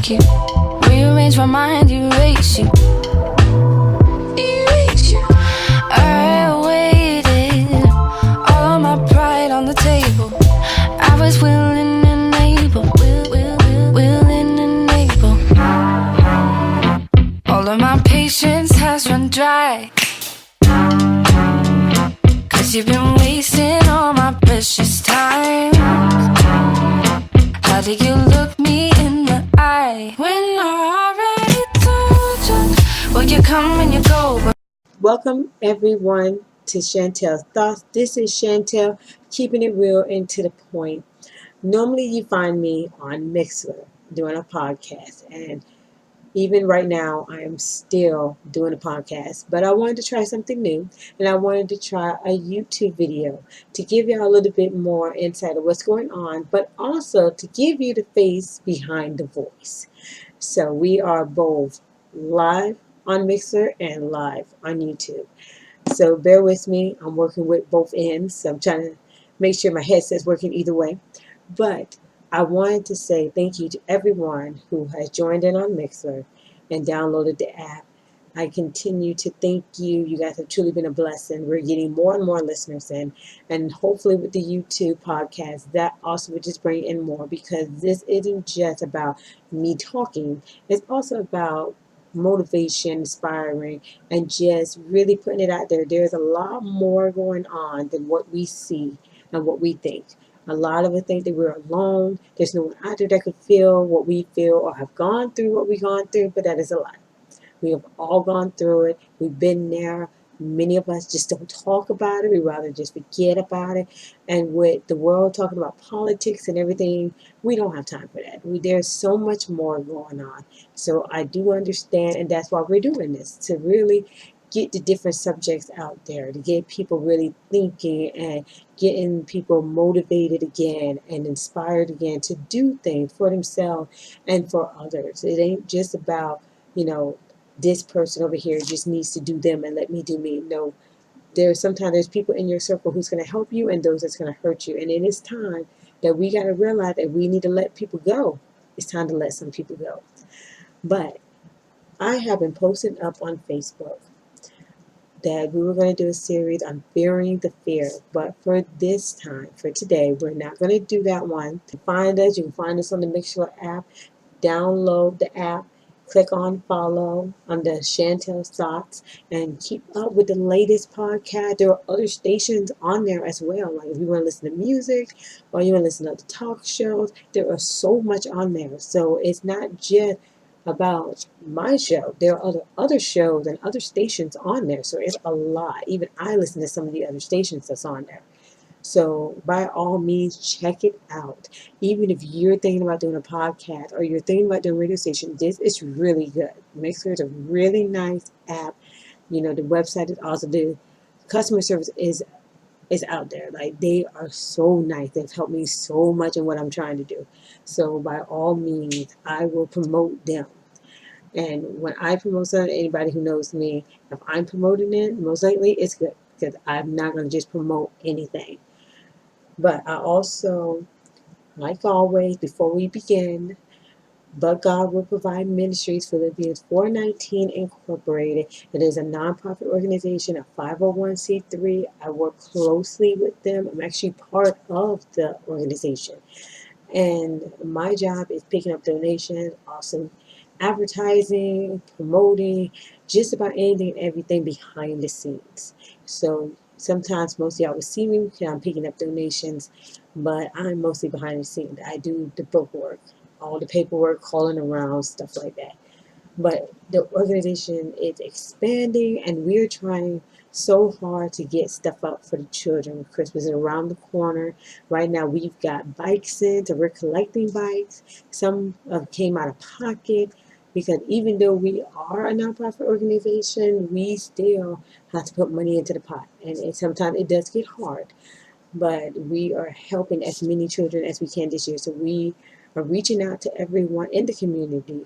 break you. Rearrange my mind, erase you. I waited, all of my pride on the table. I was willing and able, willing and able. All of my patience has run dry, 'cause you've been wasting all my precious time. How do you look me in the eye when I already told you? Well, you come and you go, but Welcome everyone to Chantel's Thoughts. This is Chantel, keeping it real and to the point. Normally you find me on Mixer doing a podcast, and even right now I am still doing a podcast, but I wanted to try something new, and I wanted to try a YouTube video to give you a little bit more insight of what's going on, but also to give you the face behind the voice. So we are both live on Mixer and live on YouTube. So bear with me. I'm working with both ends. So I'm trying to make sure my headset's working either way. But I wanted to say thank you to everyone who has joined in on Mixer and downloaded the app. I continue to thank you. You guys have truly been a blessing. We're getting more and more listeners in. And hopefully with the YouTube podcast, that also will just bring in more, because this isn't just about me talking. It's also about motivation, inspiring, and just really putting it out there. There's a lot more going on than what we see and what we think. A lot of us think that we're alone. There's no one out there that could feel what we feel or have gone through what we've gone through, but that is a lie. We have all gone through it. We've been there. Many of us just don't talk about it. We rather just forget about it. And with the world talking about politics and everything, we don't have time for that. There's so much more going on. So I do understand, and that's why we're doing this, to really get the different subjects out there, to get people really thinking and getting people motivated again and inspired again to do things for themselves and for others. It ain't just about, this person over here just needs to do them and let me do me. No, sometimes there's people in your circle who's going to help you and those that's going to hurt you. And it is time that we got to realize that we need to let people go. It's time to let some people go. But I have been posting up on Facebook that we were going to do a series on fearing the fear. But for this time, for today, we're not going to do that one. To find us, you can find us on the Mixer app. Download the app. Click on follow on the Chantel's Thoughts and keep up with the latest podcast. There are other stations on there as well. Like if you want to listen to music or you want to listen to the talk shows, there are so much on there. So it's not just about my show. There are other shows and other stations on there. So it's a lot. Even I listen to some of the other stations that's on there. So by all means, check it out. Even if you're thinking about doing a podcast or you're thinking about doing a radio station, this is really good. Mixer is a really nice app. The website is also, the customer service is out there. Like, they are so nice. They've helped me so much in what I'm trying to do. So by all means, I will promote them. And when I promote something, anybody who knows me, if I'm promoting it, most likely it's good, because I'm not going to just promote anything. But I also, like always, before we begin, But God Will Provide Ministries, Philippians 4:19 Incorporated. It is a nonprofit organization, a 501c3. I work closely with them. I'm actually part of the organization. And my job is picking up donations, also advertising, promoting, just about anything and everything behind the scenes. So sometimes most of y'all will see me because I'm picking up donations, but I'm mostly behind the scenes. I do the bookwork, all the paperwork, calling around, stuff like that. But the organization is expanding, and we're trying so hard to get stuff up for the children. Christmas is around the corner. Right now, we've got bikes in, so we're collecting bikes. Some came out of pocket, because even though we are a nonprofit organization, we still have to put money into the pot. And sometimes it does get hard. But we are helping as many children as we can this year. So we are reaching out to everyone in the community.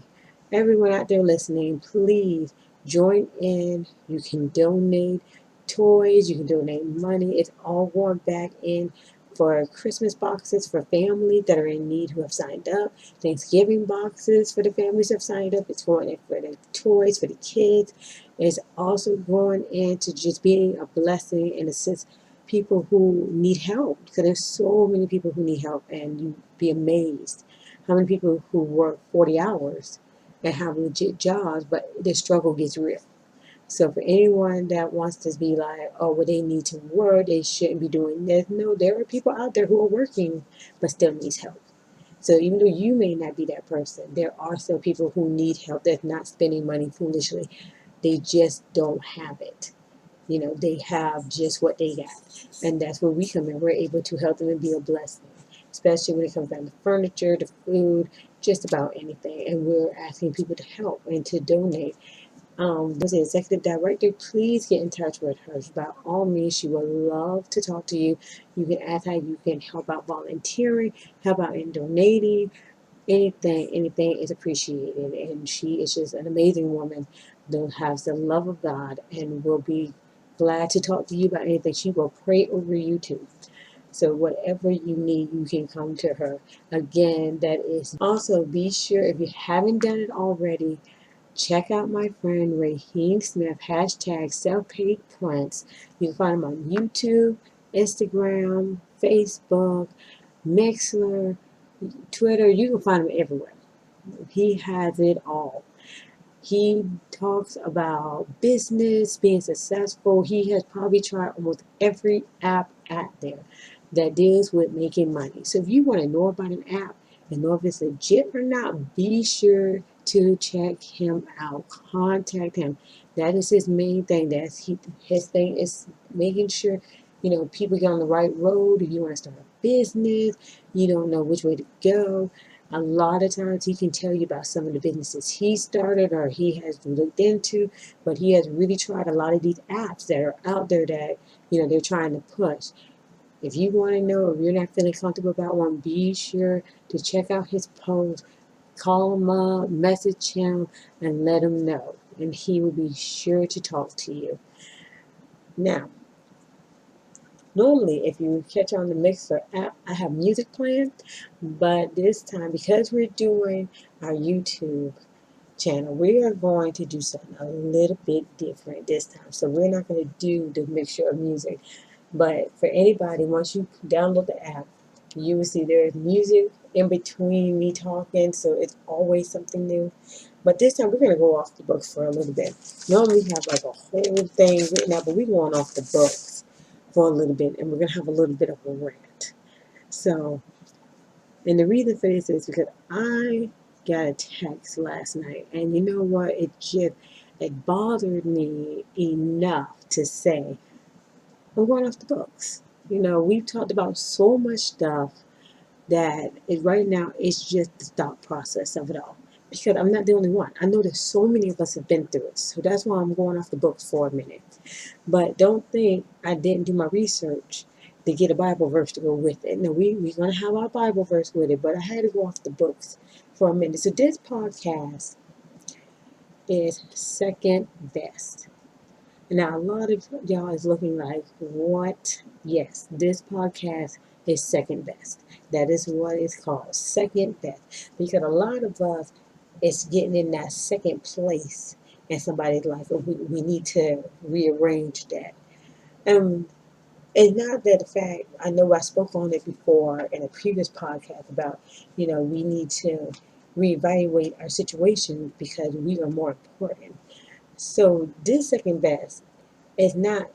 Everyone out there listening, please join in. You can donate toys, you can donate money. It's all going back in for Christmas boxes for families that are in need who have signed up, Thanksgiving boxes for the families who have signed up. It's going in for the toys for the kids. It's also going into just being a blessing and assist people who need help, because there's so many people who need help, and you'd be amazed how many people who work 40 hours and have legit jobs, but the struggle gets real. So for anyone that wants to be like, oh, well, they need to work, they shouldn't be doing this. No, there are people out there who are working but still needs help. So even though you may not be that person, there are still people who need help that's not spending money foolishly. They just don't have it. They have just what they got. And that's where we come in. We're able to help them and be a blessing, especially when it comes down to furniture, to food, just about anything. And we're asking people to help and to donate. Was the executive director, please get in touch with her. By all means, she would love to talk to you. You can ask how you can help out volunteering, help out in donating. Anything is appreciated. And she is just an amazing woman that has the love of God and will be glad to talk to you about anything. She will pray over you too. So whatever you need, you can come to her. Again, that is also, be sure, if you haven't done it already, check out my friend Raheem Smith, hashtag self-paid prince. You can find him on YouTube, Instagram, Facebook, Mixler, Twitter. You can find him everywhere. He has it all. He talks about business, being successful. He has probably tried almost every app out there that deals with making money. So if you want to know about an app and know if it's legit or not, be sure to check him out. Contact him. That is his main thing. His thing is making sure people get on the right road. If you want to start a business, you don't know which way to go. A lot of times he can tell you about some of the businesses he started or he has looked into, but he has really tried a lot of these apps that are out there that they're trying to push. If you want to know, if you're not feeling comfortable about one, be sure to check out his post, call him up, message him, and let him know, and he will be sure to talk to you. Now, normally, if you catch on the Mixer app, I have music playing, but this time, because we're doing our YouTube channel, we are going to do something a little bit different this time. So we're not going to do the mixture of music, but for anybody, once you download the app, you will see there's music in between me talking, so it's always something new. But this time, we're going to go off the books for a little bit. Normally, we have like a whole thing written out, but we're going off the books for a little bit, and we're going to have a little bit of a rant. So, and the reason for this is because I got a text last night, and you know what? It bothered me enough to say, I'm going off the books. We've talked about so much stuff that right now it's just the thought process of it all. Because I'm not the only one. I know that so many of us have been through it. So that's why I'm going off the books for a minute. But don't think I didn't do my research to get a Bible verse to go with it. No, we're going to have our Bible verse with it, but I had to go off the books for a minute. So this podcast is second best. Now, a lot of y'all is looking like, what? Yes, this podcast is second best. That is what it's called, second best. Because a lot of us is getting in that second place in somebody's life, and we need to rearrange that. It's not that the fact, I know I spoke on it before in a previous podcast about, we need to reevaluate our situation because we are more important. So this second best is not,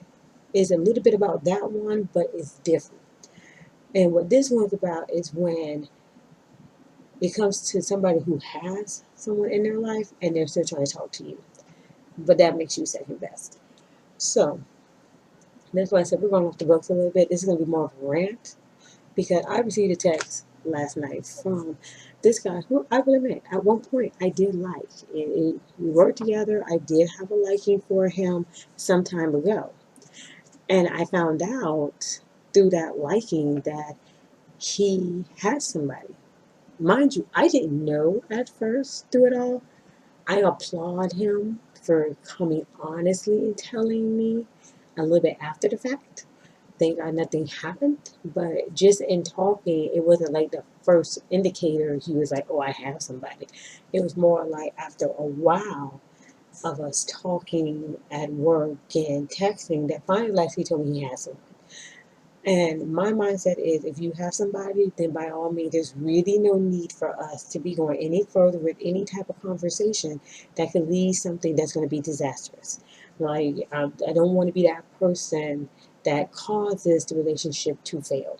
is a little bit about that one, but it's different. And what this one's about is when it comes to somebody who has someone in their life and they're still trying to talk to you. But that makes you second best. So that's why I said we're going off the books a little bit. This is going to be more of a rant because I received a text last night from this guy who I will admit at one point I did like. We worked together. I did have a liking for him some time ago. And I found out through that liking that he had somebody. Mind you, I didn't know at first through it all. I applaud him for coming honestly and telling me a little bit after the fact. thank God nothing happened. But just in talking, it wasn't like the first indicator he was like, oh, I have somebody. It was more like after a while of us talking at work and texting that finally like he told me he has someone. And my mindset is if you have somebody, then by all means, there's really no need for us to be going any further with any type of conversation that could lead something that's going to be disastrous. Like, I don't want to be that person that causes the relationship to fail.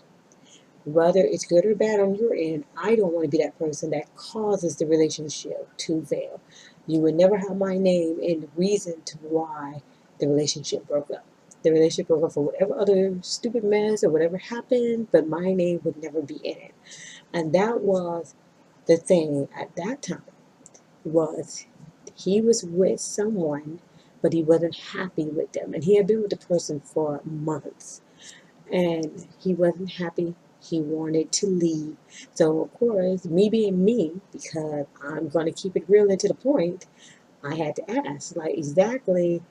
Whether it's good or bad on your end, I don't want to be that person that causes the relationship to fail. You would never have my name and the reason to why the relationship broke up. The relationship broke up for whatever other stupid mess or whatever happened, but my name would never be in it. And that was the thing at that time was he was with someone, but he wasn't happy with them. And he had been with the person for months and he wasn't happy. He wanted to leave. So, of course, me being me, because I'm going to keep it real and to the point, I had to ask, like, exactly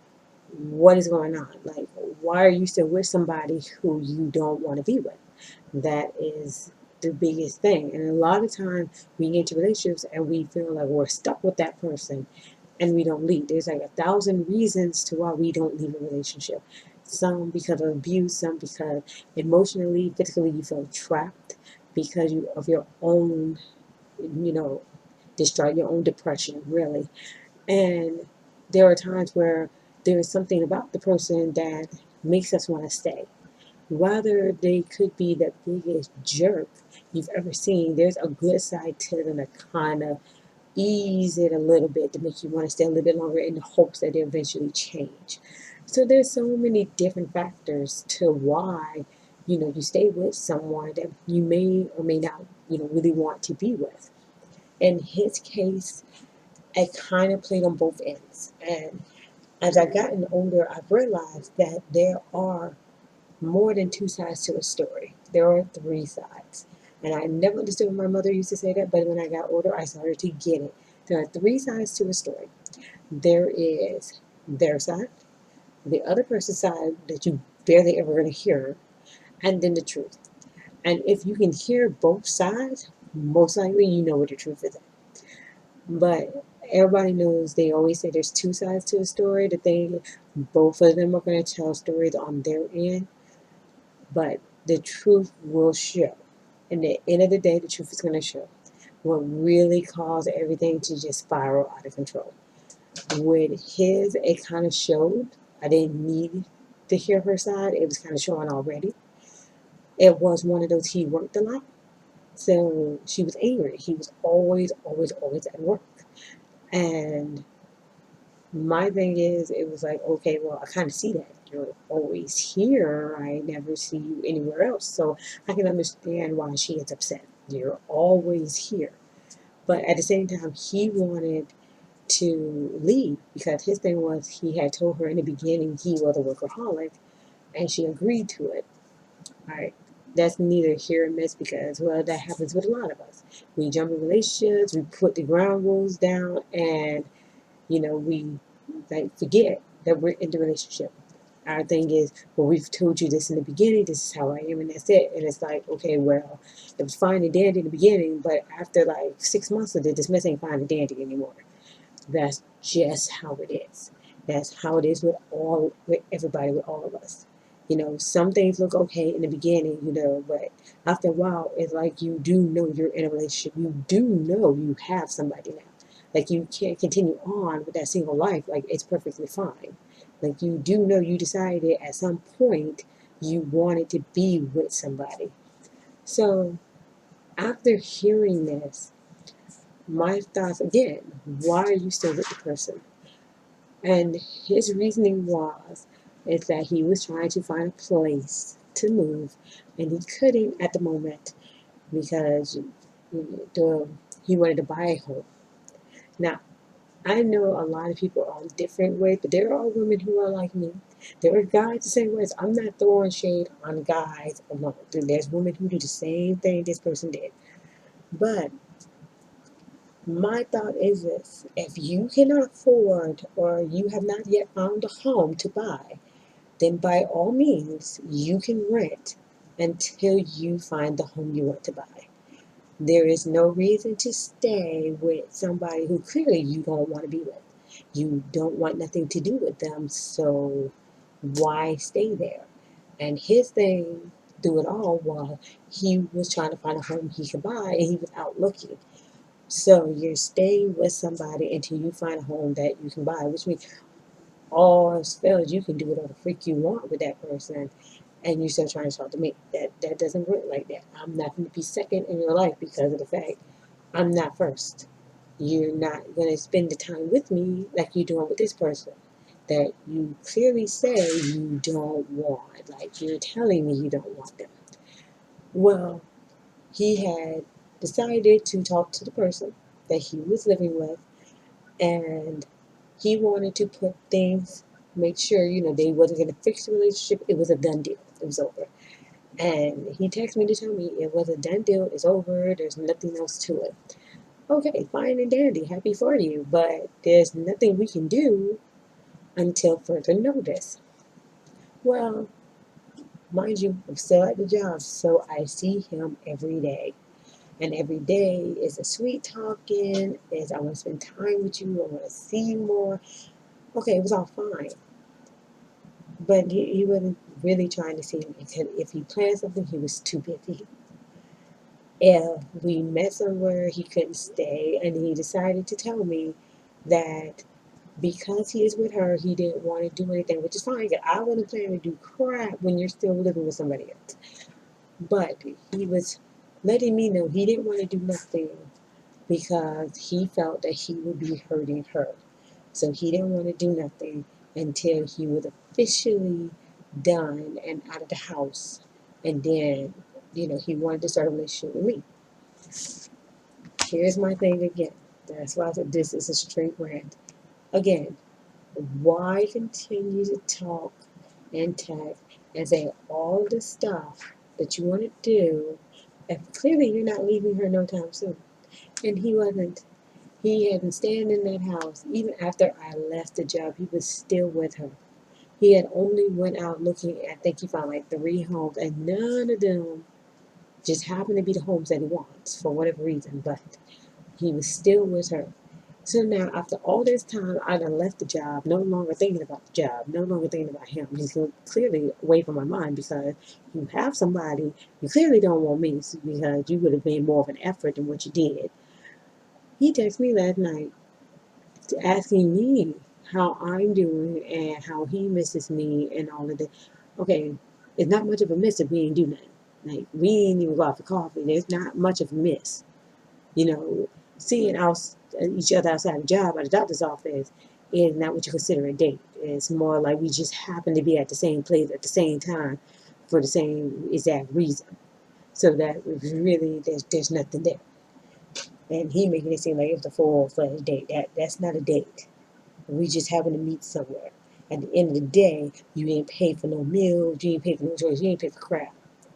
what is going on? Like, why are you still with somebody who you don't want to be with? That is the biggest thing. And a lot of times we get into relationships and we feel like we're stuck with that person and we don't leave. There's like 1,000 reasons to why we don't leave a relationship. Some because of abuse, some because emotionally, physically you feel trapped because of your own, you know, your own depression, really. And there are times where there is something about the person that makes us want to stay. Whether they could be the biggest jerk you've ever seen, there's a good side to them that kind of ease it a little bit to make you want to stay a little bit longer in the hopes that they eventually change. So there's so many different factors to why, you stay with someone that you may or may not, really want to be with. In his case, I kind of played on both ends. And as I've gotten older, I've realized that there are more than two sides to a story. There are three sides. And I never understood when my mother used to say that, but when I got older, I started to get it. There are three sides to a story. There is their side, the other person's side that you barely ever going to hear, and then the truth. And if you can hear both sides, most likely you know what the truth is. But everybody knows they always say there's two sides to a story. The thing, both of them are going to tell stories on their end, but the truth will show. And at the end of the day, the truth is going to show what really caused everything to just spiral out of control. With his, it kind of showed. I didn't need to hear her side. It was kind of showing already. It was one of those he worked a lot. So she was angry. He was always, always, always at work. And my thing is, it was like, okay, well, I kind of see that. You're always here. I never see you anywhere else. So I can understand why she is upset. You're always here. But at the same time, he wanted to leave because his thing was he had told her in the beginning he was a workaholic and she agreed to it. All right. That's neither here nor miss because, well, that happens with a lot of us. We jump in relationships, we put the ground rules down, and we like forget that we're in the relationship. Our thing is, well, we've told you this in the beginning, this is how I am, and that's it. And it's like, okay, well, it was fine and dandy in the beginning, but after like 6 months of it, this mess ain't fine and dandy anymore. That's just how it is. That's how it is with everybody, with all of us. Some things look okay in the beginning, but after a while, it's like you do know you're in a relationship. You do know you have somebody now. Like you can't continue on with that single life. Like it's perfectly fine. Like you do know you decided at some point you wanted to be with somebody. So after hearing this, my thoughts again, why are you still with the person? And his reasoning was is that he was trying to find a place to move and he couldn't at the moment because he wanted to buy a home. Now, I know a lot of people are different ways, but there are women who are like me. There are guys the same ways. I'm not throwing shade on guys alone. There's women who do the same thing this person did. But my thought is this: if you cannot afford or you have not yet found a home to buy, then by all means, you can rent until you find the home you want to buy. There is no reason to stay with somebody who clearly you don't want to be with. You don't want nothing to do with them, so why stay there? And his thing through it all was he was trying to find a home he could buy and he was out looking. So you're staying with somebody until you find a home that you can buy, which means all spells you can do whatever the freak you want with that person, and you're still trying to talk to me. That doesn't work like that. I'm not going to be second in your life because of the fact I'm not first. You're not going to spend the time with me like you're doing with this person that you clearly say you don't want. Like you're telling me you don't want them. Well, he had decided to talk to the person that he was living with, and he wanted to put things, make sure, they wasn't going to fix the relationship. It was a done deal. It was over. And he texted me to tell me it was a done deal. It's over. There's nothing else to it. Okay, fine and dandy. Happy for you. But there's nothing we can do until further notice. Well, mind you, I'm still at the job, so I see him every day. And every day is a sweet talking, is I want to spend time with you, I want to see you more. Okay, it was all fine. But he wasn't really trying to see me because if he planned something, he was too busy. If we met somewhere, he couldn't stay, and he decided to tell me that because he is with her, he didn't want to do anything, which is fine. 'Cause I wasn't planning to do crap when you're still living with somebody else. But he was letting me know he didn't want to do nothing because he felt that he would be hurting her. So he didn't want to do nothing until he was officially done and out of the house. And then, he wanted to start a relationship with me. Here's my thing again. That's why I said this is a straight rant. Again, why continue to talk and text and say all the stuff that you want to do if clearly you're not leaving her no time soon? And he wasn't. He had been staying in that house even after I left the job. He was still with her. He had only went out looking. I think he found like 3 homes, and none of them just happened to be the homes that he wants for whatever reason. But he was still with her. So now, after all this time, I done left the job, no longer thinking about the job, no longer thinking about him. He's clearly away from my mind because you have somebody, you clearly don't want me because you would have made more of an effort than what you did. He texted me last night asking me how I'm doing and how he misses me and all of that. Okay, it's not much of a miss if we ain't do nothing. Like, we ain't even go out for coffee. There's not much of a miss. You know, seeing each other outside the job at the doctor's office is not what you consider a date. It's more like we just happen to be at the same place at the same time for the same exact reason. So that really there's nothing there. And he making it seem like it was a full-fledged date. That's not a date. We just happen to meet somewhere. At the end of the day, you ain't paid for no meals, you ain't paid for no toys, you ain't paid for crap.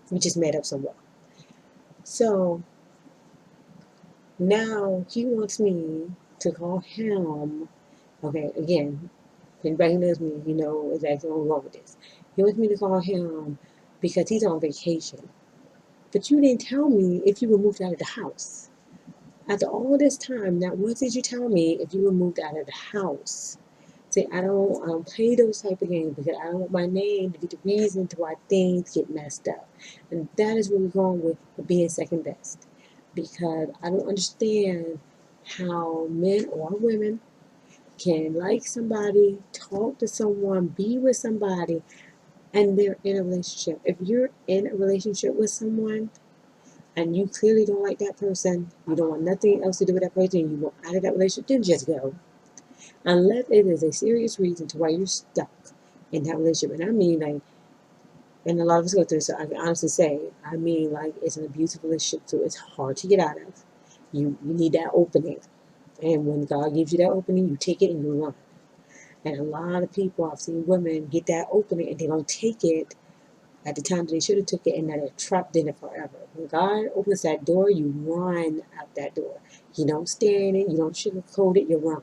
We just met up somewhere. So now he wants me to call him. Okay, again, if anybody who knows me, you know exactly where I'm going with this. He wants me to call him because he's on vacation. But you didn't tell me if you were moved out of the house. After all this time, not once did you tell me if you were moved out of the house. See, I don't play those type of games because I don't want my name to be the reason to why things get messed up. And that is where we're going with being second best. Because I don't understand how men or women can like somebody, talk to someone, be with somebody, and they're in a relationship. If you're in a relationship with someone and you clearly don't like that person, you don't want nothing else to do with that person, you want out of that relationship, then just go. Unless it is a serious reason to why you're stuck in that relationship. And I mean, like, and a lot of us go through, so I can honestly say, I mean, like, it's an abusive relationship, so it's hard to get out of. You need that opening. And when God gives you that opening, you take it and you run. And a lot of people, I've seen women get that opening and they don't take it at the time they should have took it, and now they're trapped in it forever. When God opens that door, you run out that door. You don't stand in it, you don't sugarcoat it, you run.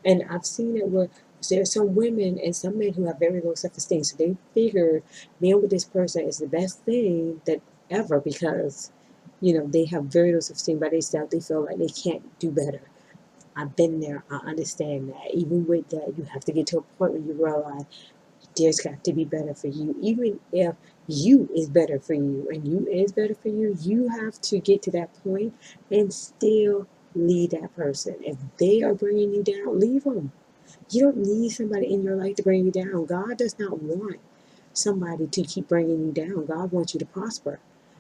And I've seen it where there are some women and some men who have very low self-esteem, so they figure being with this person is the best thing that ever because they have very low self-esteem by themselves. They feel like they can't do better. I've been there. I understand that. Even with that, you have to get to a point where you realize there's got to be better for you. Even if you is better for you and you is better for you, you have to get to that point and still leave that person. If they are bringing you down, leave them. You don't need somebody in your life to bring you down. God does not want somebody to keep bringing you down. God wants you to prosper.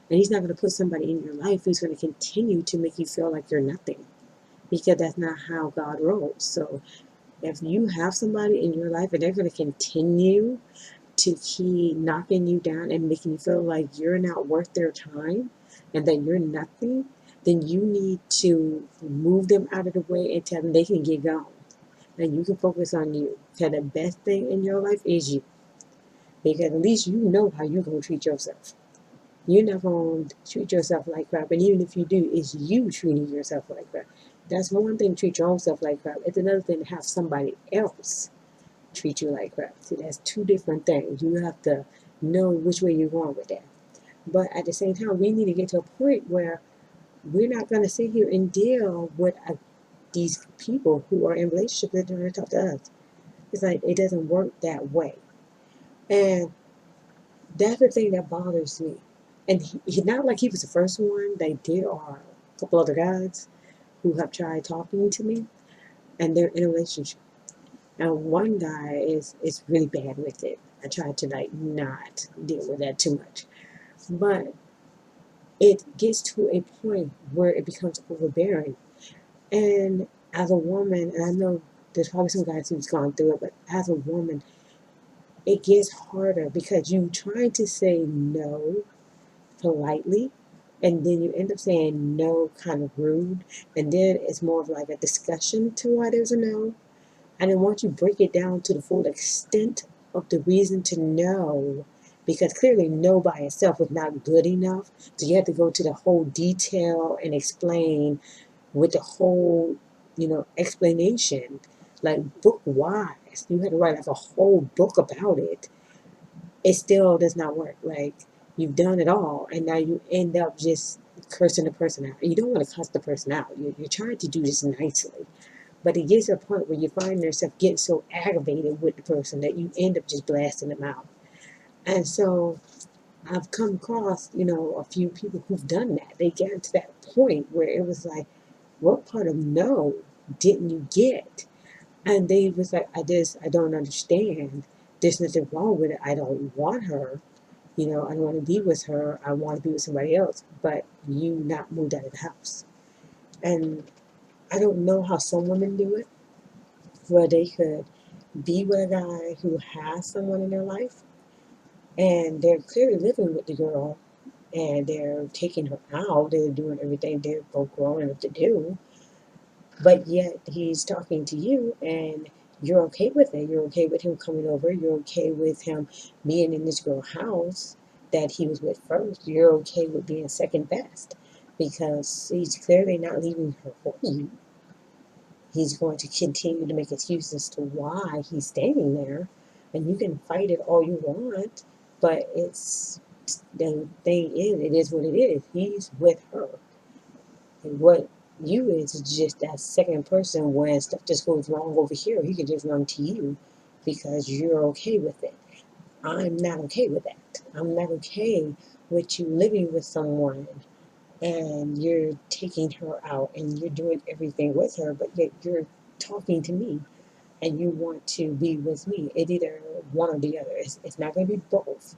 And He's not going to put somebody in your life who's going to continue to make you feel like you're nothing because that's not how God rolls. So if you have somebody in your life and they're going to continue to keep knocking you down and making you feel like you're not worth their time and that you're nothing, then you need to move them out of the way and tell them they can get gone. And you can focus on you. Because the best thing in your life is you. Because at least you know how you're going to treat yourself. You're not going to treat yourself like crap. And even if you do, it's you treating yourself like crap. That's one thing, treat your own self like crap. It's another thing to have somebody else treat you like crap. See, that's two different things. You have to know which way you're going with that. But at the same time, we need to get to a point where we're not going to sit here and deal with these people who are in relationships that don't talk to us. It's like it doesn't work that way. And that's the thing that bothers me. And he not like he was the first one. Like there are a couple other guys who have tried talking to me and they're in a relationship. And one guy is really bad with it. I tried to like not deal with that too much. But it gets to a point where it becomes overbearing. And as a woman, and I know there's probably some guys who's gone through it, but as a woman, it gets harder because you trying to say no politely and then you end up saying no kind of rude and then it's more of like a discussion to why there's a no. And then once you break it down to the full extent of the reason to no, because clearly no by itself is not good enough, so you have to go to the whole detail and explain with the whole explanation, like book wise you had to write like a whole book about it. It still does not work. Like you've done it all, and now you end up just cursing the person out. You don't want to cuss the person out. You're trying to do this nicely, but it gets to a point where you find yourself getting so aggravated with the person that you end up just blasting them out. And so I've come across, a few people who've done that. They get to that point where it was like, what part of no didn't you get? And they was like, I don't understand. There's nothing wrong with it. I don't want her. I don't want to be with her. I want to be with somebody else. But you not moved out of the house. And I don't know how some women do it, where they could be with a guy who has someone in their life, and they're clearly living with the girl, and they're taking her out. They're doing everything. They're both grown enough to do. But yet he's talking to you and you're okay with it. You're okay with him coming over. You're okay with him being in this girl house that he was with first. You're okay with being second best because he's clearly not leaving her for you. He's going to continue to make excuses as to why he's staying there. And you can fight it all you want, but the thing is, it is what it is. He's with her. And what you is just that second person when stuff just goes wrong over here. He can just run to you because you're okay with it. I'm not okay with that. I'm not okay with you living with someone and you're taking her out and you're doing everything with her, but yet you're talking to me and you want to be with me. It's either one or the other. It's not going to be both.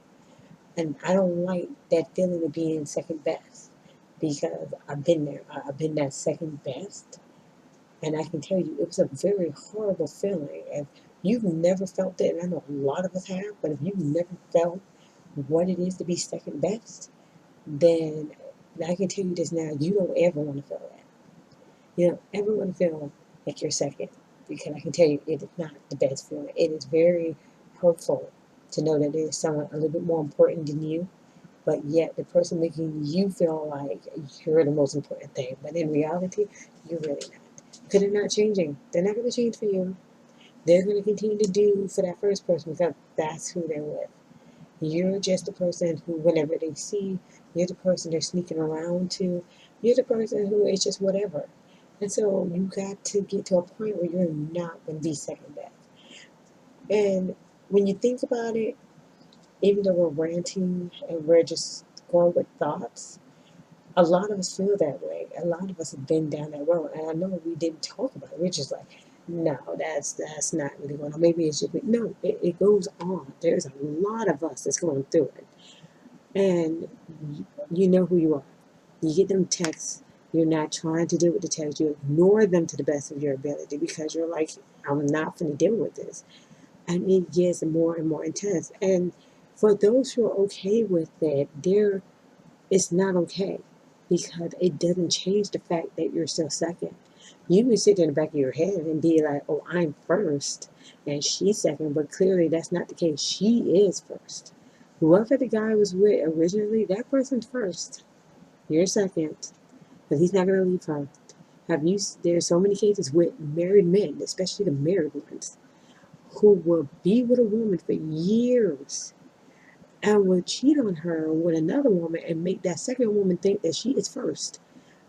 And I don't like that feeling of being second best because I've been there. I've been that second best. And I can tell you, it was a very horrible feeling. If you've never felt it, and I know a lot of us have, but if you've never felt what it is to be second best, then I can tell you this now, you don't ever want to feel that. You don't ever want to feel like you're second because I can tell you it is not the best feeling. It is very hurtful to know that there's someone a little bit more important than you, but yet the person making you feel like you're the most important thing. But in reality, you're really not. Because they're not changing. They're not going to change for you. they're going to continue to do for that first person because that's who they're with. You're just the person who, whenever they see, you're the person they're sneaking around to. You're the person who is just whatever. And so you got to get to a point where you're not going to be second best. And when you think about it, even though we're ranting and we're just going with thoughts, a lot of us feel that way. A lot of us have been down that road. And I know we didn't talk about it. We're just like, no, that's not really going on. Maybe it's just no, it goes on. There's a lot of us that's going through it. And you know who you are. You get them texts, you're not trying to deal with the text, you ignore them to the best of your ability because you're like, I'm not going to deal with this. And it gets more and more intense. And for those who are okay with it, it's not okay because it doesn't change the fact that you're still second. You can sit in the back of your head and be like, oh, I'm first and she's second, but clearly that's not the case. She is first. Whoever the guy was with originally, that person's first. You're second because he's not going to leave her. There's so many cases with married men, especially the married ones, who will be with a woman for years and will cheat on her with another woman and make that second woman think that she is first.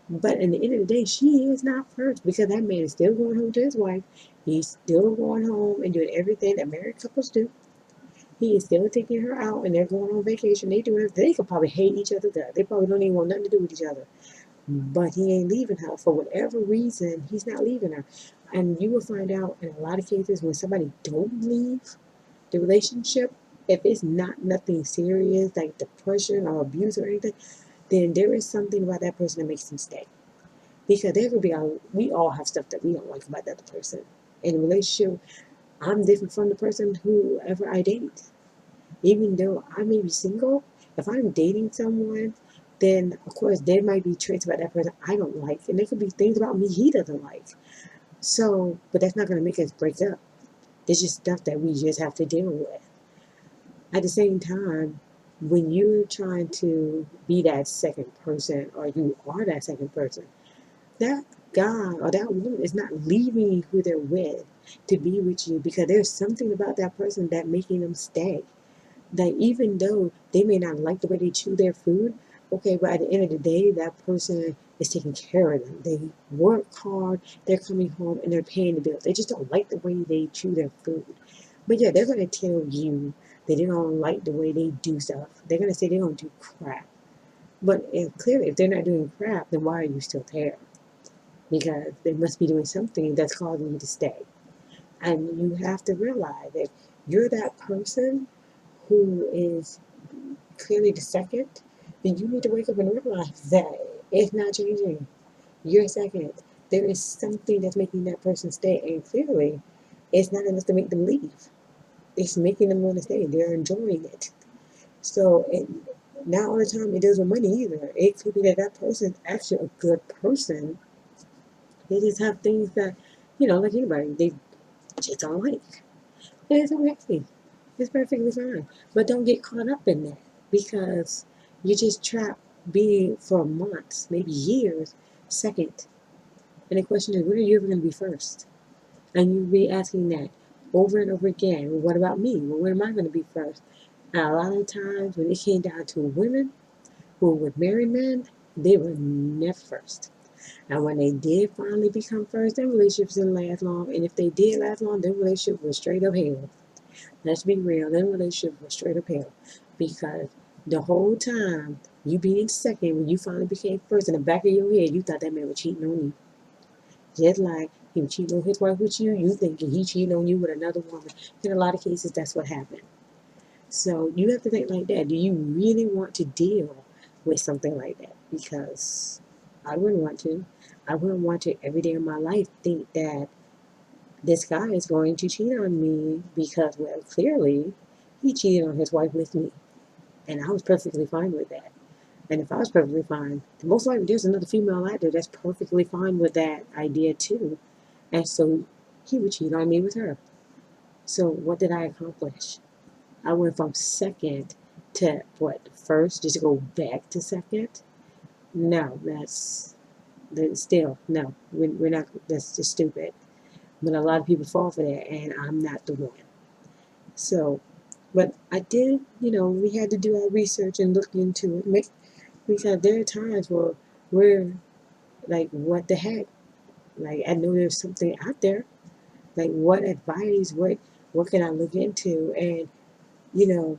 But in the end of the day, she is not first because that man is still going home to his wife. He's still going home and doing everything that married couples do. He is still taking her out and they're going on vacation. They could probably hate each other. They probably don't even want nothing to do with each other. But he ain't leaving her for whatever reason. He's not leaving her. And you will find out in a lot of cases when somebody don't leave the relationship, if it's not nothing serious like depression or abuse or anything, then there is something about that person that makes them stay. Because there could be we all have stuff that we don't like about the other person. In a relationship, I'm different from the person whoever I date. Even though I may be single, if I'm dating someone, then of course there might be traits about that person I don't like, and there could be things about me he doesn't like. So, but that's not going to make us break up. It's just stuff that we just have to deal with. At the same time, when you're trying to be that second person, or you are that second person, that guy or that woman is not leaving who they're with to be with you because there's something about that person that making them stay. That even though they may not like the way they chew their food, okay, but at the end of the day, that person is taking care of them. They work hard, they're coming home and they're paying the bills. They just don't like the way they chew their food. But yeah, they're going to tell you that they don't like the way they do stuff. They're going to say they don't do crap. But clearly, if they're not doing crap, then why are you still there? Because they must be doing something that's causing you to stay. And you have to realize that you're that person who is clearly the second, then you need to wake up and realize that it's not changing. You're second. There is something that's making that person stay, and clearly, it's not enough to make them leave. It's making them want to stay. They're enjoying it. So, not all the time it does with money either. It could be that that person's actually a good person. They just have things that, like anybody, they just don't like. And it's okay. It's perfectly fine. But don't get caught up in that because you just trapped being for months, maybe years, second. And the question is, when are you ever going to be first? And you'll be asking that over and over again. Well, what about me? Well, when am I going to be first? And a lot of times when it came down to women who would marry men, they were never first. And when they did finally become first, their relationships didn't last long. And if they did last long, their relationship was straight up hell. Let's be real, their relationship was straight up hell. Because the whole time you being second, when you finally became first, in the back of your head, you thought that man was cheating on you. Just like he was cheating on his wife with you, you thinking he cheating on you with another woman. In a lot of cases, that's what happened. So you have to think like that. Do you really want to deal with something like that? Because I wouldn't want to. I wouldn't want to every day of my life think that this guy is going to cheat on me because, well, clearly he cheated on his wife with me. And I was perfectly fine with that. And if I was perfectly fine, then most likely there's another female out there that's perfectly fine with that idea too. And so he would cheat on me with her. So what did I accomplish? I went from second to what, first, just to go back to second? No, that's still, no, we're not, that's just stupid. But a lot of people fall for that, and I'm not the one. So, but I did, we had to do our research and look into it. Because there are times where we're like, what the heck? Like, I know there's something out there. Like, what advice? What can I look into? And you know,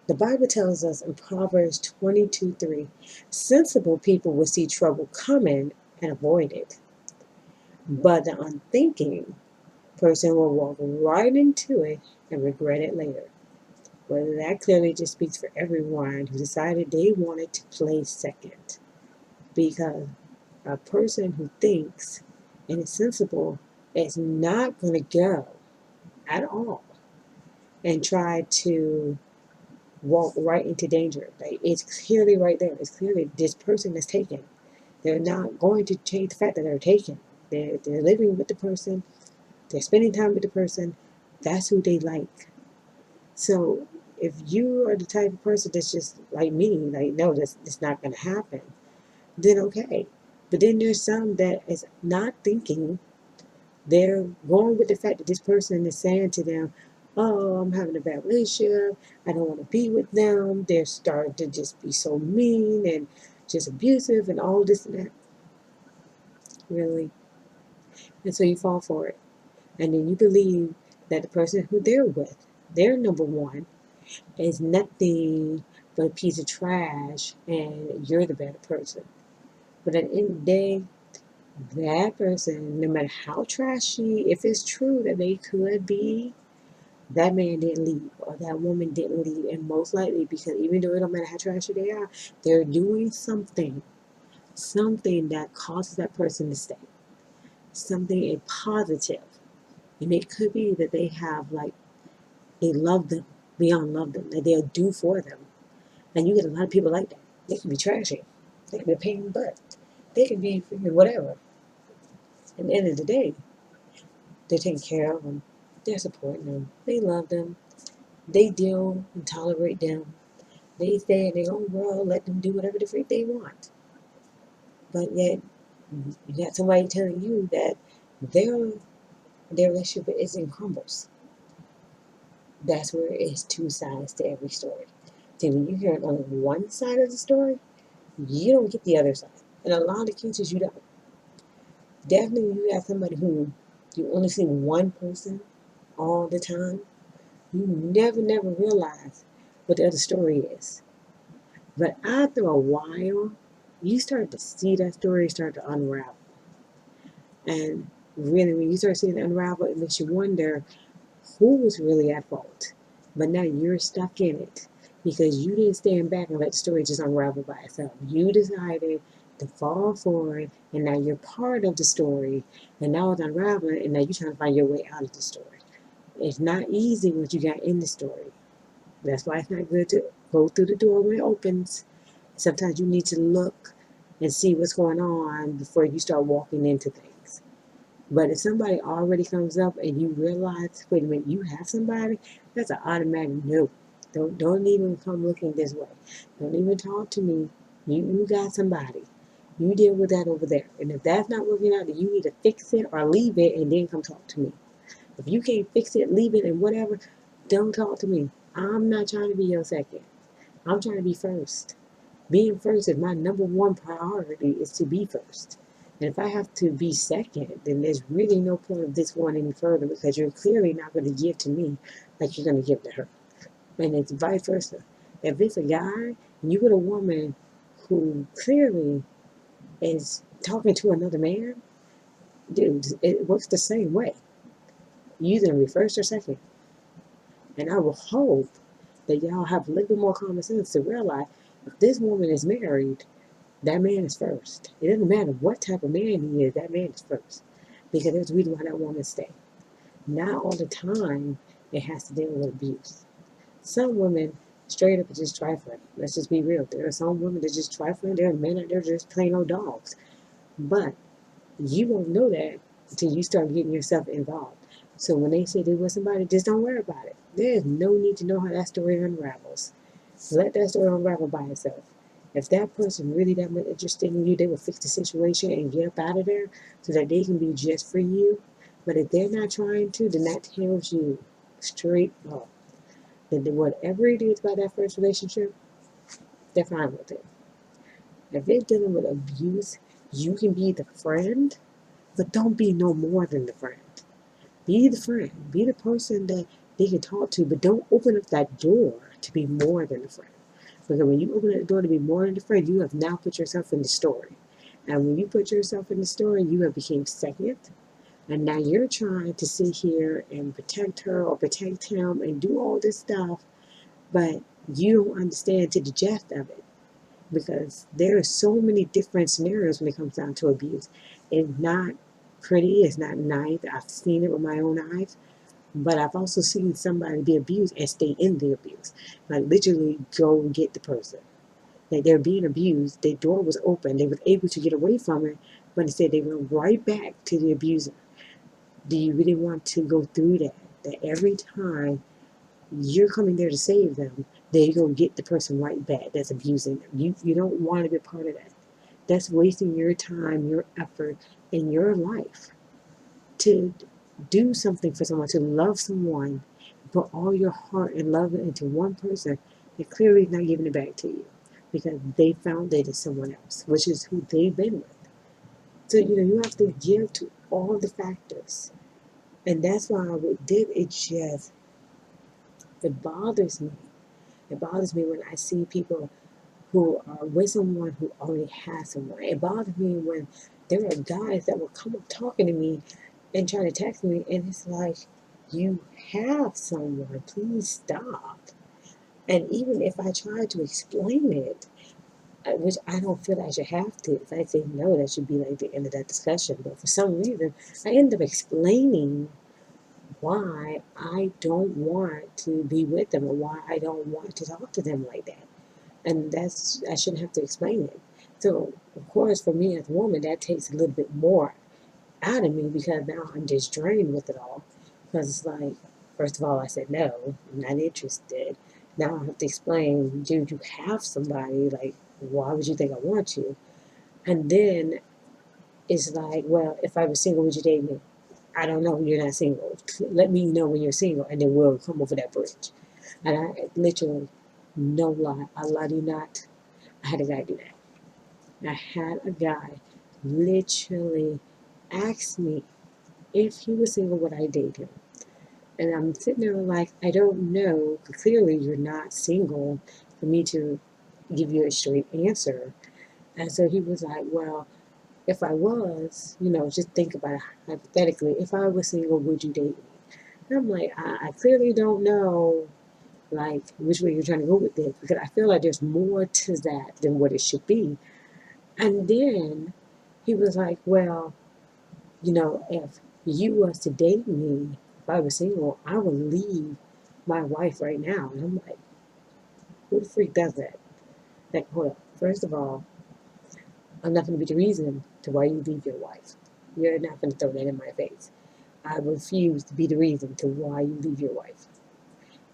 the Bible tells us in Proverbs 22:3, sensible people will see trouble coming and avoid it, but the unthinking person will walk right into it and regret it later. Well, that clearly just speaks for everyone who decided they wanted to play second. Because a person who thinks and is sensible is not going to go at all and try to walk right into danger. Like, it's clearly right there. It's clearly this person is taken. They're not going to change the fact that they're taken. They're living with the person. They're spending time with the person. That's who they like. So if you are the type of person that's just like me, like, no, that's not going to happen, then okay. But then there's some that is not thinking. They're going with the fact that this person is saying to them, oh, I'm having a bad relationship. I don't want to be with them. They're starting to just be so mean and just abusive and all this and that. Really. And so you fall for it. And then you believe that the person who they're with, their number one, is nothing but a piece of trash and you're the better person. But at the end of the day, that person, no matter how trashy, if it's true that they could be, that man didn't leave or that woman didn't leave. And most likely, because even though it don't matter how trashy they are, they're doing something that causes that person to stay, something a positive. And it could be that they have, like, they love them beyond love them, that they'll do for them. And you get a lot of people like that. They can be trashy, they can be a pain in the butt, they can be whatever. At the end of the day, they're taking care of them, they're supporting them, they love them, they deal and tolerate them. They stay in their own world, let them do whatever the freak they want. But yet, you got somebody telling you that their relationship is in crumbles. That's where it's two sides to every story. See, when you hear only one side of the story, you don't get the other side. In a lot of cases, you don't. Definitely, you have somebody who you only see one person all the time. You never realize what the other story is. But after a while, you start to see that story start to unravel. And really, when you start seeing it unravel, it makes you wonder who was really at fault. But now you're stuck in it because you didn't stand back and let the story just unravel by itself. You decided to fall for it, and now you're part of the story, and now it's unraveling, and now you're trying to find your way out of the story. It's not easy once you got in the story. That's why it's not good to go through the door when it opens. Sometimes you need to look and see what's going on before you start walking into things. But if somebody already comes up and you realize, wait a minute, you have somebody, that's an automatic no. Don't even come looking this way. Don't even talk to me. You got somebody. You deal with that over there. And if that's not working out, then you need to fix it or leave it and then come talk to me. If you can't fix it, leave it and whatever, don't talk to me. I'm not trying to be your second. I'm trying to be first. Being first is my number one priority, is to be first. And if I have to be second, then there's really no point of this going any further because you're clearly not going to give to me like you're going to give to her. And it's vice versa. If it's a guy and you get a woman who clearly is talking to another man, dude, it works the same way. You either be first or second. And I will hope that y'all have a little bit more common sense to realize if this woman is married, that man is first. It doesn't matter what type of man he is, that man is first. Because there's a reason why that woman stay. Not all the time it has to deal with abuse. Some women straight up are just trifling. Let's just be real. There are some women that are just trifling. There are men that are just plain old dogs. But you won't know that until you start getting yourself involved. So when they say they want somebody, just don't worry about it. There's no need to know how that story unravels. Let that story unravel by itself. If that person really that much interested in you, they will fix the situation and get up out of there so that they can be just for you. But if they're not trying to, then that tells you straight up that whatever it is about that first relationship, they're fine with it. If they're dealing with abuse, you can be the friend, but don't be no more than the friend. Be the friend. Be the person that they can talk to, but don't open up that door to be more than a friend. Because when you open up the door to be more than a friend, you have now put yourself in the story. And when you put yourself in the story, you have become second. And now you're trying to sit here and protect her or protect him and do all this stuff, but you don't understand to the depth of it. Because there are so many different scenarios when it comes down to abuse. It's not pretty, it's not nice. I've seen it with my own eyes. But I've also seen somebody be abused and stay in the abuse. Like literally go and get the person. Like they're being abused, their door was open, they were able to get away from it, but instead they went right back to the abuser. Do you really want to go through that? That every time you're coming there to save them, they go get the person right back that's abusing them. You don't want to be part of that. That's wasting your time, your effort, and your life to do something for someone, to love someone, put all your heart and love into one person that clearly is not giving it back to you because they found it in someone else, which is who they've been with. So, you have to give to all the factors. And that's why with Dip, it bothers me. It bothers me when I see people who are with someone who already has someone. It bothers me when there are guys that will come up talking to me and trying to text me, and it's like, you have someone, please stop. And even if I try to explain it, which I don't feel I should have to, if I say no, that should be like the end of that discussion. But for some reason, I end up explaining why I don't want to be with them or why I don't want to talk to them like that. And I shouldn't have to explain it. So, of course, for me as a woman, that takes a little bit more out of me because now I'm just drained with it all. Because it's like, first of all, I said no, I'm not interested. Now I have to explain, do you have somebody? Like, why would you think I want you? And then it's like, well, if I was single, would you date me? I don't know. You're not single. Let me know when you're single, and then we'll come over that bridge. And I literally, no lie, I lie to you not. I had a guy do that. I had a guy literally ask me if he was single, would I date him? And I'm sitting there like, I don't know. Clearly, you're not single for me to give you a straight answer. And so he was like, well, if I was, just think about it hypothetically. If I was single, would you date me? And I'm like, I clearly don't know, like, which way you're trying to go with this because I feel like there's more to that than what it should be. And then he was like, well, if you was to date me, if I was single, I would leave my wife right now. And I'm like, who the freak does that? Like, hold up. First of all, I'm not going to be the reason to why you leave your wife. You're not going to throw that in my face. I refuse to be the reason to why you leave your wife.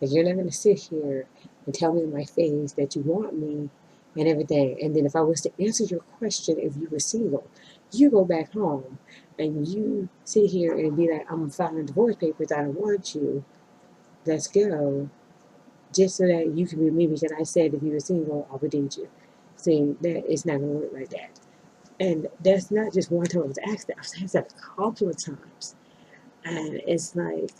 Like, you're not going to sit here and tell me in my face that you want me and everything. And then if I was to answer your question, if you were single, you go back home and you sit here and be like, I'm filing divorce papers. I don't want you. Let's go. Just so that you can be me because I said if you were single, I would date you. See, that it's not going to work like that. And that's not just one time I was asked that. I was asked that a couple of times. And it's like,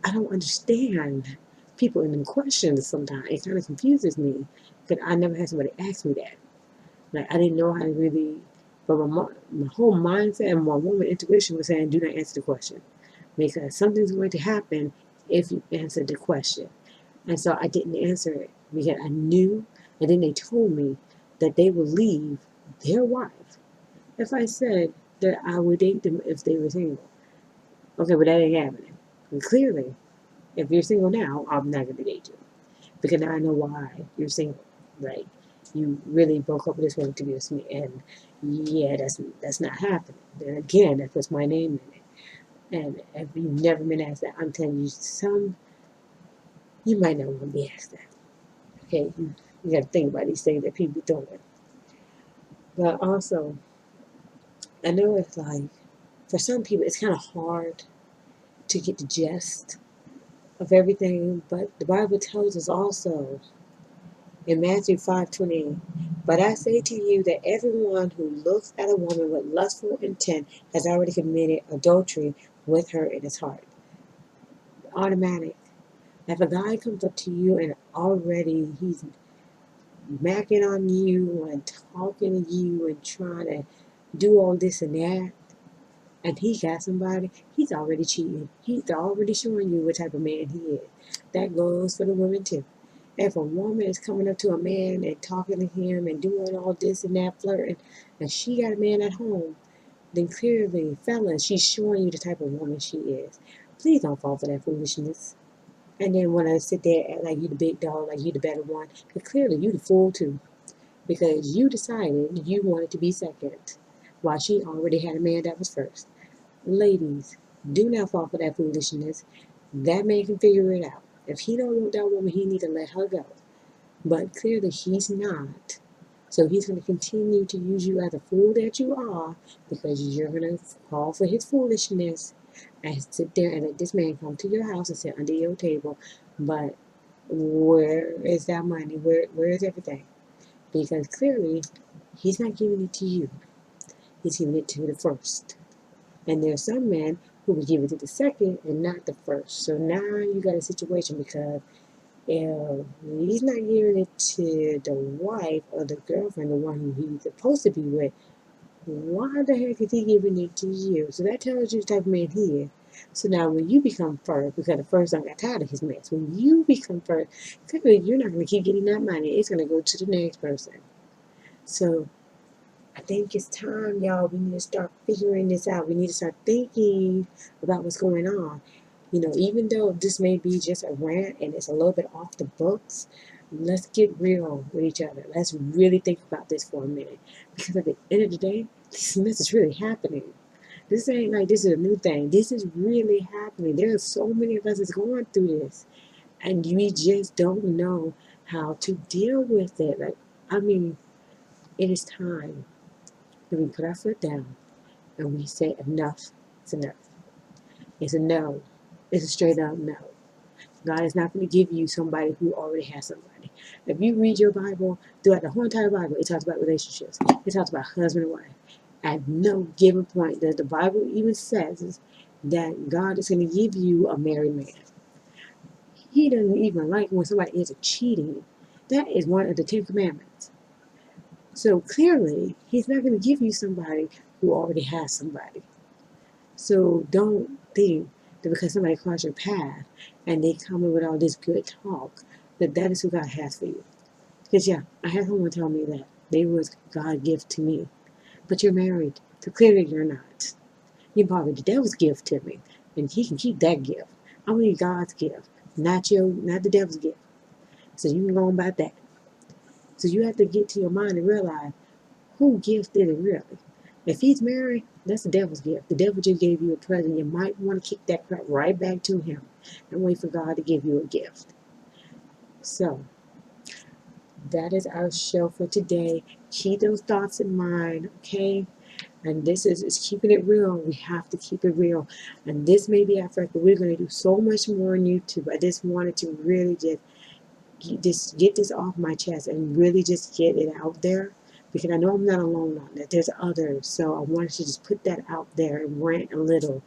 I don't understand people in them questions sometimes. It kind of confuses me because I never had somebody ask me that. Like, I didn't know how to really, but my whole mindset and my woman intuition was saying, do not answer the question because something's going to happen if you answer the question. And so I didn't answer it because I knew, and then they told me that they would leave their wife if I said that I would date them if they were single. Okay, but that ain't happening. And clearly, if you're single now, I'm not gonna date you because now I know why you're single. Right? You really broke up with this woman to be with me, and yeah, that's not happening. And again, that puts my name in it. And if you've never been asked that, I'm telling you, you might not want to be asked that. Okay, you got to think about these things that people doing. But also, I know it's like for some people, it's kind of hard to get the gist of everything, but the Bible tells us also in Matthew 5:28, but I say to you that everyone who looks at a woman with lustful intent has already committed adultery with her in his heart. Automatic. If a guy comes up to you and already he's macking on you and talking to you and trying to do all this and that, and he got somebody, he's already cheating. He's already showing you what type of man he is. That goes for the women too. If a woman is coming up to a man and talking to him and doing all this and that, flirting, and she got a man at home, then clearly, fellas, she's showing you the type of woman she is. Please don't fall for that foolishness. And then want to sit there and act like you the big dog, like you the better one. But clearly, you the fool too, because you decided you wanted to be second, while she already had a man that was first. Ladies, do not fall for that foolishness. That man can figure it out. If he don't want that woman, he need to let her go. But clearly he's not. So he's going to continue to use you as a fool that you are, because you're going to fall for his foolishness and sit there and let this man come to your house and sit under your table. But where is that money? Where is everything? Because clearly he's not giving it to you. He's giving it to the first. And there are some men who will give it to the second and not the first. So now you got a situation, because if he's not giving it to the wife or the girlfriend, the one who he's supposed to be with, why the heck is he giving it to you? So that tells you the type of man he is. So now when you become first, because the first one got tired of his mess, when you become first, clearly you're not going to keep getting that money. It's going to go to the next person. So I think it's time, y'all. We need to start figuring this out. We need to start thinking about what's going on. Even though this may be just a rant and it's a little bit off the books, let's get real with each other. Let's really think about this for a minute. Because at the end of the day, this is really happening. This ain't like this is a new thing. This is really happening. There are so many of us that's going through this. And we just don't know how to deal with it. It is time that we put our foot down and we say enough is enough. It's a no. It's a straight up no. God is not going to give you somebody who already has somebody. If you read your Bible, throughout the whole entire Bible, it talks about relationships. It talks about husband and wife. At no given point does the Bible even says that God is going to give you a married man. He doesn't even like when somebody is cheating. That is one of the 10 Commandments. So clearly, he's not going to give you somebody who already has somebody. So don't think that because somebody crossed your path and they come in with all this good talk, that is who God has for you. Because I had someone tell me that they was God's gift to me. But you're married, so clearly you're not. You're probably the devil's gift to me, and he can keep that gift. I need God's gift, not the devil's gift. So you can go on about that. So you have to get to your mind and realize who gift is it really. If he's married, that's the devil's gift. The devil just gave you a present. You might want to kick that crap right back to him and wait for God to give you a gift. So that is our show for today. Keep those thoughts in mind, okay? And this is keeping it real. We have to keep it real. And this may be our first, but we're going to do so much more on YouTube. I just wanted to really just get this off my chest and really just get it out there, because I know I'm not alone on that. There's others. So I wanted to just put that out there and rant a little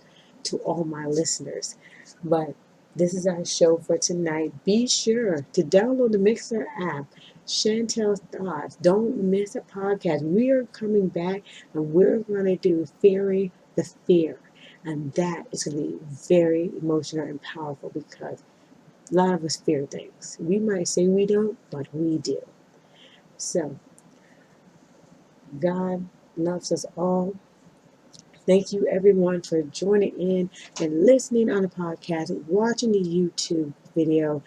to all my listeners. But this is our show for tonight. Be sure to download the Mixer app, Chantel's Thoughts. Don't miss a podcast. We are coming back and we're going to do Fearing the Fear. And that is going to be very emotional and powerful, because a lot of us fear things. We might say we don't, but we do. So, God loves us all. Thank you, everyone, for joining in and listening on the podcast, watching the YouTube video.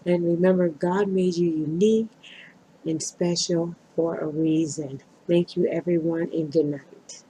And remember, God made you unique and special for a reason. Thank you, everyone, and good night.